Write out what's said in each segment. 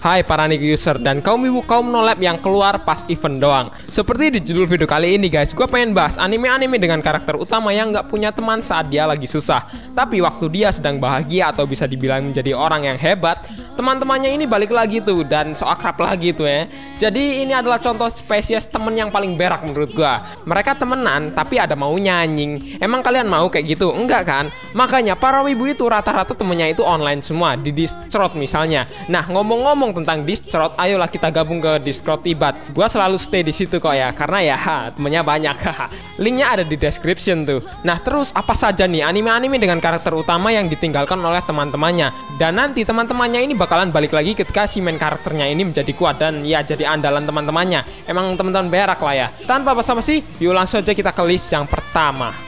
Hai para Niki user dan kaum ibu kaum nolab yang keluar pas event doang. Seperti di judul video kali ini guys, gue pengen bahas anime-anime dengan karakter utama yang gak punya teman saat dia lagi susah. Tapi waktu dia sedang bahagia atau bisa dibilang menjadi orang yang hebat, teman-temannya ini balik lagi tuh dan so akrab lagi tuh ya. Jadi ini adalah contoh spesies temen yang paling berak menurut gue. Mereka temenan tapi ada maunya anjing. Emang kalian mau kayak gitu? Enggak kan? Makanya para wibu itu rata-rata temennya itu online semua di Discord misalnya. Nah ngomong-ngomong tentang Discord, ayolah kita gabung ke Discord Ibat. Gua selalu stay di situ kok ya, karena ya temennya banyak. Linknya ada di description tuh. Nah terus apa saja nih anime-anime dengan karakter utama yang ditinggalkan oleh teman-temannya? Dan nanti teman-temannya ini bakalan balik lagi ketika si main karakternya ini menjadi kuat dan ya jadi andalan teman-temannya. Emang teman-teman berak lah ya. Tanpa basa-basi, yuk langsung aja kita ke list yang pertama.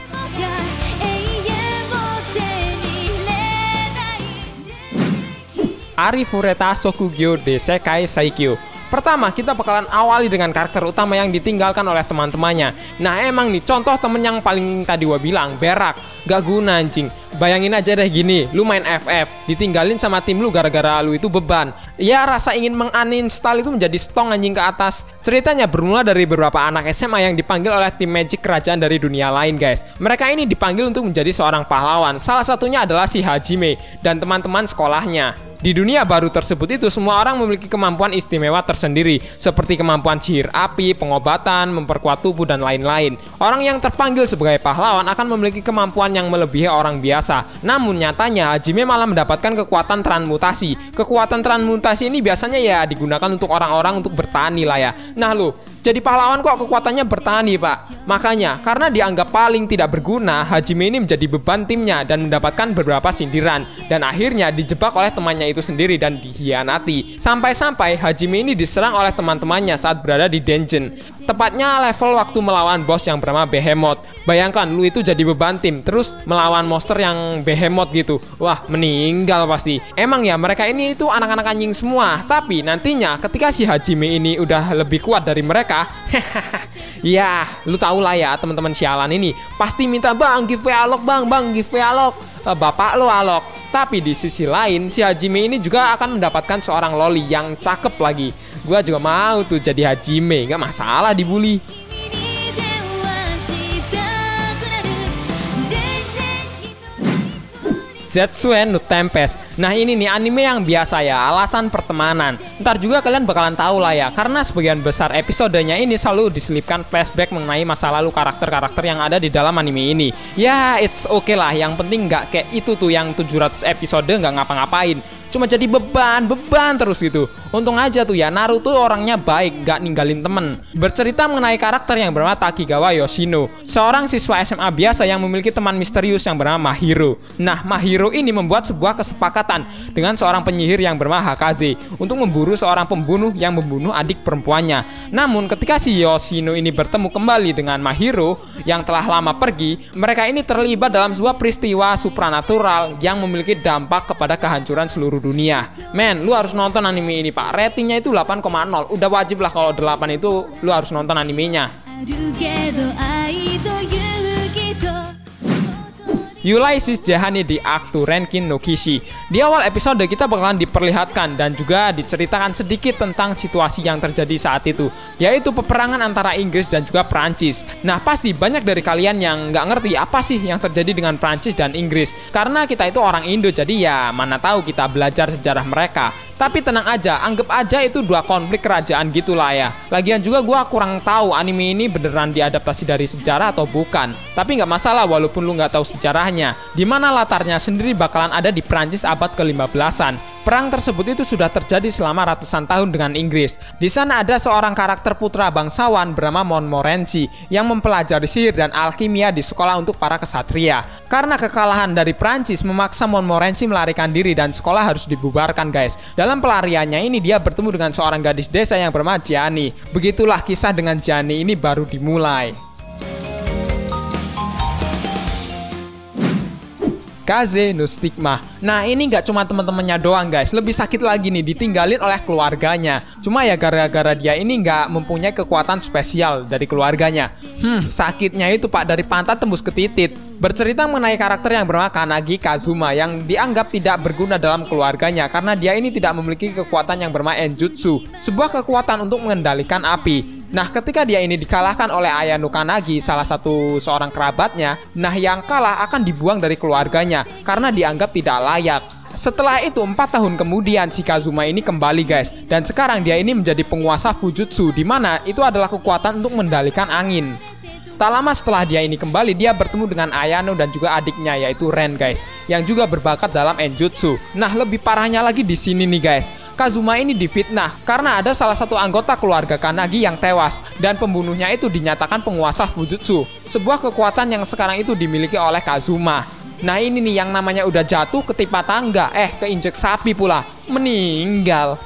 Ari Fureta Shokugyo de Sekai Saikyo. Pertama, kita bakalan awali dengan karakter utama yang ditinggalkan oleh teman-temannya. Nah, emang nih contoh temen yang paling tadi gua bilang, berak, gak guna anjing. Bayangin aja deh gini, lu main FF, ditinggalin sama tim lu gara-gara lu itu beban. Ya, rasa ingin menguninstall itu menjadi stong anjing ke atas. Ceritanya bermula dari beberapa anak SMA yang dipanggil oleh tim Magic kerajaan dari dunia lain, guys. Mereka ini dipanggil untuk menjadi seorang pahlawan. Salah satunya adalah si Hajime dan teman-teman sekolahnya. Di dunia baru tersebut itu semua orang memiliki kemampuan istimewa tersendiri seperti kemampuan sihir api, pengobatan, memperkuat tubuh dan lain-lain. Orang yang terpanggil sebagai pahlawan akan memiliki kemampuan yang melebihi orang biasa. Namun nyatanya Hajime malah mendapatkan kekuatan transmutasi. Kekuatan transmutasi ini biasanya ya digunakan untuk orang-orang untuk bertani lah ya. Nah lo, jadi pahlawan kok kekuatannya bertani pak? Makanya karena dianggap paling tidak berguna, Hajime ini menjadi beban timnya dan mendapatkan beberapa sindiran. Dan akhirnya dijebak oleh temannya itu sendiri dan dikhianati. Sampai-sampai Hajime ini diserang oleh teman-temannya saat berada di dungeon. Tepatnya level waktu melawan bos yang bernama Behemoth. Bayangkan lu itu jadi beban tim terus melawan monster yang Behemoth gitu. Wah meninggal pasti. Emang ya mereka ini itu anak-anak anjing semua. Tapi nantinya ketika si Hajime ini udah lebih kuat dari mereka, ya lu tau lah ya teman-teman sialan ini pasti minta bang giveaway alok bang giveaway alok. Bapak lo alok. Tapi di sisi lain si Hajime ini juga akan mendapatkan seorang loli yang cakep lagi. Gua juga mau tuh jadi Hajime, gak masalah dibully. Zetsuen no Tempest. Nah ini nih anime yang biasa ya, alasan pertemanan. Ntar juga kalian bakalan tahu lah ya, karena sebagian besar episodenya ini selalu diselipkan flashback mengenai masa lalu karakter-karakter yang ada di dalam anime ini. Ya it's okay lah, yang penting nggak kayak itu tuh yang 700 episode nggak ngapa-ngapain. Cuma jadi beban terus gitu. Untung aja tuh ya Naruto orangnya baik, gak ninggalin temen. Bercerita mengenai karakter yang bernama Takigawa Yoshino, seorang siswa SMA biasa yang memiliki teman misterius yang bernama Mahiro. Nah Mahiro ini membuat sebuah kesepakatan dengan seorang penyihir yang bernama Hakaze untuk memburu seorang pembunuh yang membunuh adik perempuannya. Namun ketika si Yoshino ini bertemu kembali dengan Mahiro yang telah lama pergi, mereka ini terlibat dalam sebuah peristiwa supranatural yang memiliki dampak kepada kehancuran seluruh dunia. Men, lu harus nonton anime ini pak. Ratingnya itu 8,0. Udah wajib lah kalau 8 itu lu harus nonton animenya. Ulysses Jahani di Aktu Renkin no Kishi. Di awal episode kita bakalan diperlihatkan dan juga diceritakan sedikit tentang situasi yang terjadi saat itu, yaitu peperangan antara Inggris dan juga Prancis. Nah pasti banyak dari kalian yang nggak ngerti apa sih yang terjadi dengan Prancis dan Inggris, karena kita itu orang Indo jadi ya mana tahu kita belajar sejarah mereka. Tapi tenang aja, anggap aja itu dua konflik kerajaan gitulah ya. Lagian juga gue kurang tahu anime ini beneran diadaptasi dari sejarah atau bukan. Tapi nggak masalah walaupun lu nggak tahu sejarahnya. Dimana latarnya sendiri bakalan ada di Prancis abad ke-15an. Perang tersebut itu sudah terjadi selama ratusan tahun dengan Inggris. Di sana ada seorang karakter putra bangsawan bernama Montmorency yang mempelajari sihir dan alkimia di sekolah untuk para kesatria. Karena kekalahan dari Prancis memaksa Montmorency melarikan diri dan sekolah harus dibubarkan guys. Dalam pelariannya ini dia bertemu dengan seorang gadis desa yang bernama Gianni. Begitulah kisah dengan Gianni ini baru dimulai. Kaze no Stigma. Nah ini nggak cuma teman-temannya doang guys, lebih sakit lagi nih ditinggalin oleh keluarganya. Cuma ya gara-gara dia ini nggak mempunyai kekuatan spesial dari keluarganya. Sakitnya itu pak dari pantat tembus ke titit. Bercerita mengenai karakter yang bernama Kanagi Kazuma yang dianggap tidak berguna dalam keluarganya karena dia ini tidak memiliki kekuatan yang bernama Enjutsu, sebuah kekuatan untuk mengendalikan api. Nah, ketika dia ini dikalahkan oleh Ayano Kanagi, salah satu seorang kerabatnya, nah yang kalah akan dibuang dari keluarganya karena dianggap tidak layak. Setelah itu 4 tahun kemudian si Kazuma ini kembali guys, dan sekarang dia ini menjadi penguasa Fujutsu, di mana itu adalah kekuatan untuk mengendalikan angin. Tak lama setelah dia ini kembali, dia bertemu dengan Ayano dan juga adiknya yaitu Ren guys, yang juga berbakat dalam Enjutsu. Nah, lebih parahnya lagi di sini nih guys. Kazuma ini difitnah karena ada salah satu anggota keluarga Kanagi yang tewas dan pembunuhnya itu dinyatakan penguasa Fujutsu, sebuah kekuatan yang sekarang itu dimiliki oleh Kazuma. Nah, ini nih yang namanya udah jatuh ketimpa tangga, keinjek sapi pula, meninggal.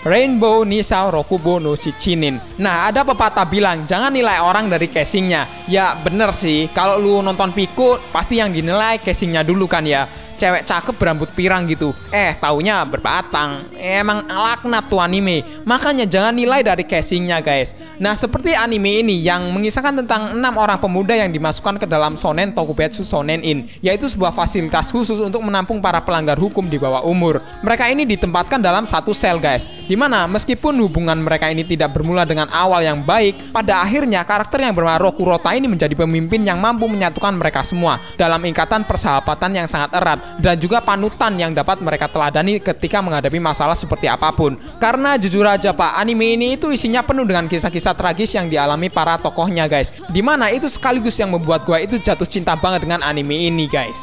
Rainbow Nisa Rokubo no Shichinin. Nah, ada pepatah bilang jangan nilai orang dari casingnya. Ya bener sih, kalau lu nonton Piku pasti yang dinilai casingnya dulu kan ya. Cewek cakep berambut pirang gitu, taunya berbatang. Emang laknat tuh anime. Makanya jangan nilai dari casingnya guys. Nah, seperti anime ini yang mengisahkan tentang 6 orang pemuda yang dimasukkan ke dalam Shonen Tokubetsu Shonen In, yaitu sebuah fasilitas khusus untuk menampung para pelanggar hukum di bawah umur. Mereka ini ditempatkan dalam satu sel guys, dimana meskipun hubungan mereka ini tidak bermula dengan awal yang baik, pada akhirnya karakter yang bernama Rokurota ini menjadi pemimpin yang mampu menyatukan mereka semua dalam ikatan persahabatan yang sangat erat, dan juga panutan yang dapat mereka teladani ketika menghadapi masalah seperti apapun. Karena jujur aja pak, anime ini itu isinya penuh dengan kisah-kisah tragis yang dialami para tokohnya guys, dimana itu sekaligus yang membuat gue itu jatuh cinta banget dengan anime ini guys.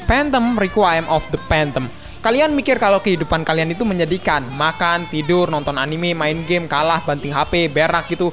Phantom Requiem of the Phantom. Kalian mikir kalau kehidupan kalian itu menyedihkan, makan, tidur, nonton anime, main game, kalah, banting HP, berak gitu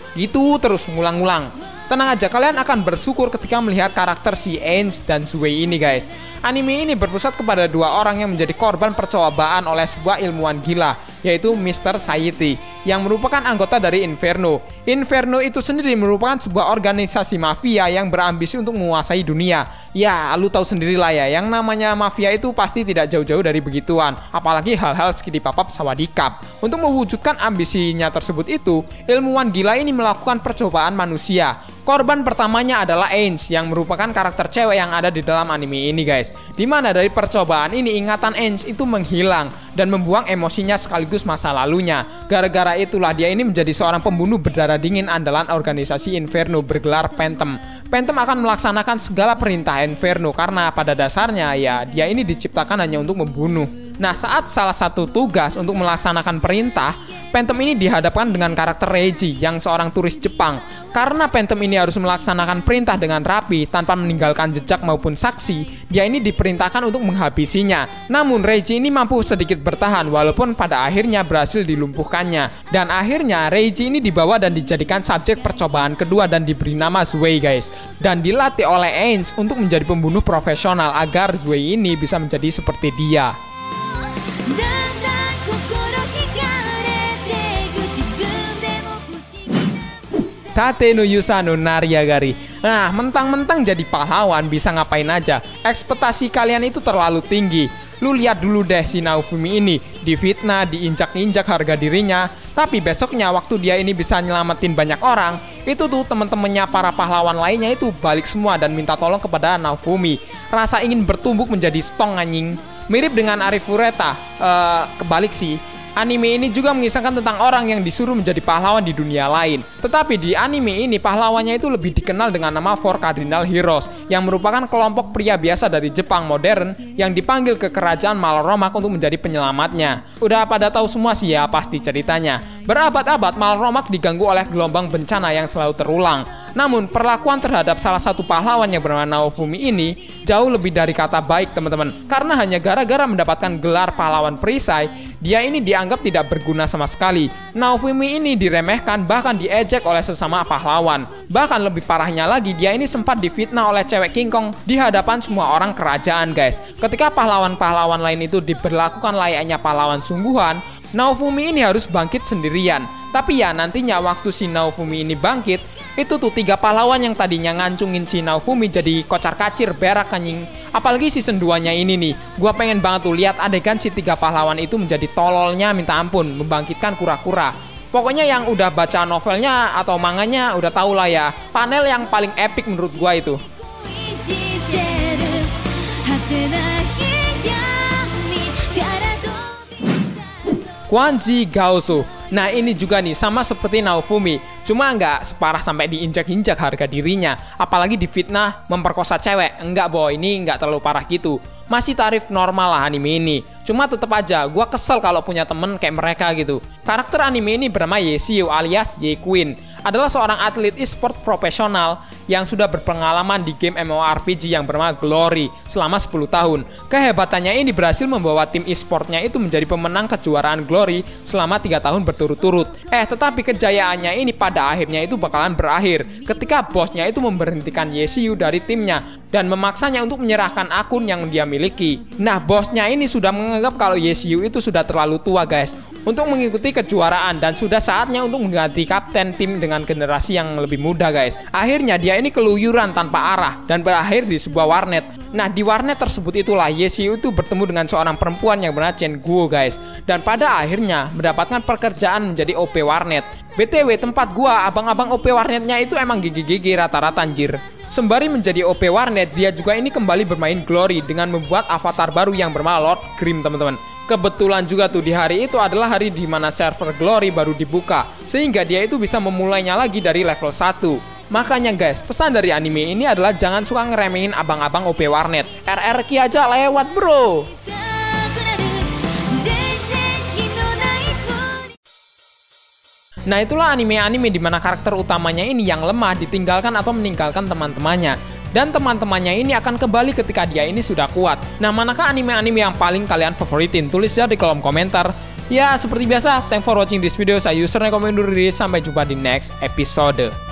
terus ngulang-ngulang. Tenang aja, kalian akan bersyukur ketika melihat karakter si Ainz dan Zuei ini guys. Anime ini berpusat kepada 2 orang yang menjadi korban percobaan oleh sebuah ilmuwan gila, yaitu Mr. Saiti, yang merupakan anggota dari Inferno. Inferno itu sendiri merupakan sebuah organisasi mafia yang berambisi untuk menguasai dunia. Ya, lu tahu sendirilah ya, yang namanya mafia itu pasti tidak jauh-jauh dari begituan, apalagi hal-hal skidipapap sawadikap. Untuk mewujudkan ambisinya tersebut itu, ilmuwan gila ini melakukan percobaan manusia. Korban pertamanya adalah Ainz, yang merupakan karakter cewek yang ada di dalam anime ini guys. Dimana dari percobaan ini ingatan Ainz itu menghilang dan membuang emosinya sekaligus masa lalunya. Gara-gara itulah dia ini menjadi seorang pembunuh berdarah dingin andalan organisasi Inferno bergelar Phantom. Phantom akan melaksanakan segala perintah Inferno karena pada dasarnya ya dia ini diciptakan hanya untuk membunuh. Nah, saat salah satu tugas untuk melaksanakan perintah, Phantom ini dihadapkan dengan karakter Reiji yang seorang turis Jepang. Karena Phantom ini harus melaksanakan perintah dengan rapi tanpa meninggalkan jejak maupun saksi, dia ini diperintahkan untuk menghabisinya. Namun Reiji ini mampu sedikit bertahan walaupun pada akhirnya berhasil dilumpuhkannya. Dan akhirnya Reiji ini dibawa dan dijadikan subjek percobaan kedua dan diberi nama Zuei guys. Dan dilatih oleh Ainz untuk menjadi pembunuh profesional agar Zuei ini bisa menjadi seperti dia. Tate no Yusa no Nariagari. Nah, mentang-mentang jadi pahlawan bisa ngapain aja. Ekspektasi kalian itu terlalu tinggi. Lu lihat dulu deh si Naofumi ini, difitnah, diinjak-injak harga dirinya. Tapi besoknya waktu dia ini bisa nyelamatin banyak orang, itu tuh temen-temennya para pahlawan lainnya itu balik semua dan minta tolong kepada Naofumi. Rasa ingin bertumbuk menjadi stong anjing. Mirip dengan Arif Fureta, kebalik sih. Anime ini juga mengisahkan tentang orang yang disuruh menjadi pahlawan di dunia lain. Tetapi di anime ini pahlawannya itu lebih dikenal dengan nama Four Cardinal Heroes, yang merupakan kelompok pria biasa dari Jepang modern yang dipanggil ke kerajaan Malromak untuk menjadi penyelamatnya. Udah pada tahu semua sih ya pasti ceritanya. Berabad-abad Malromak diganggu oleh gelombang bencana yang selalu terulang. Namun perlakuan terhadap salah satu pahlawan yang bernama Naofumi ini jauh lebih dari kata baik teman-teman. Karena hanya gara-gara mendapatkan gelar pahlawan perisai, dia ini dianggap tidak berguna sama sekali. Naofumi ini diremehkan bahkan diejek oleh sesama pahlawan. Bahkan lebih parahnya lagi, dia ini sempat difitnah oleh cewek King Kong di hadapan semua orang kerajaan guys. Ketika pahlawan-pahlawan lain itu diberlakukan layaknya pahlawan sungguhan, Naofumi ini harus bangkit sendirian. Tapi ya nantinya waktu si Naofumi ini bangkit, Itu tuh 3 pahlawan yang tadinya ngancungin si Naofumi jadi kocar-kacir berak anjing. Apalagi season 2-nya ini nih. Gua pengen banget tuh lihat adegan si 3 pahlawan itu menjadi tololnya minta ampun, membangkitkan kura-kura. Pokoknya yang udah baca novelnya atau manganya udah tau lah ya. Panel yang paling epic menurut gua itu. Quanzi Gaosu. Nah ini juga nih sama seperti Naofumi, cuma nggak separah sampai diinjak-injak harga dirinya, apalagi difitnah memperkosa cewek. Enggak boy, ini nggak terlalu parah gitu. Masih tarif normal lah anime ini. Cuma tetep aja, gua kesel kalau punya temen kayak mereka gitu. Karakter anime ini bernama Yesiu alias Ye Queen. Adalah seorang atlet e-sport profesional yang sudah berpengalaman di game MMORPG yang bernama Glory selama 10 tahun. Kehebatannya ini berhasil membawa tim e-sportnya itu menjadi pemenang kejuaraan Glory selama 3 tahun berturut-turut. Tetapi kejayaannya ini pada akhirnya itu bakalan berakhir ketika bosnya itu memberhentikan Yesiu dari timnya dan memaksanya untuk menyerahkan akun yang dia miliki. Nah, bosnya ini sudah menganggap kalau Yesiu itu sudah terlalu tua guys untuk mengikuti kejuaraan dan sudah saatnya untuk mengganti kapten tim dengan generasi yang lebih muda guys. Akhirnya dia ini keluyuran tanpa arah dan berakhir di sebuah warnet. Nah di warnet tersebut itulah Yesiu itu bertemu dengan seorang perempuan yang bernama Chen Guo guys. Dan pada akhirnya mendapatkan pekerjaan menjadi OP warnet. BTW tempat gua abang-abang OP warnetnya itu emang gigi-gigi rata-rata anjir. Sembari menjadi OP warnet, dia juga ini kembali bermain Glory dengan membuat avatar baru yang bernama Lord Grim teman-teman. Kebetulan juga tuh di hari itu adalah hari di mana server Glory baru dibuka, sehingga dia itu bisa memulainya lagi dari level 1. Makanya guys, pesan dari anime ini adalah jangan suka ngeremehin abang-abang OP warnet. RRQ aja lewat bro. Nah itulah anime-anime di mana karakter utamanya ini yang lemah ditinggalkan atau meninggalkan teman-temannya. Dan teman-temannya ini akan kembali ketika dia ini sudah kuat. Nah manakah anime-anime yang paling kalian favoritin? Tulis ya di kolom komentar. Ya seperti biasa, thanks for watching this video. Saya user Neko undur diri. Sampai jumpa di next episode.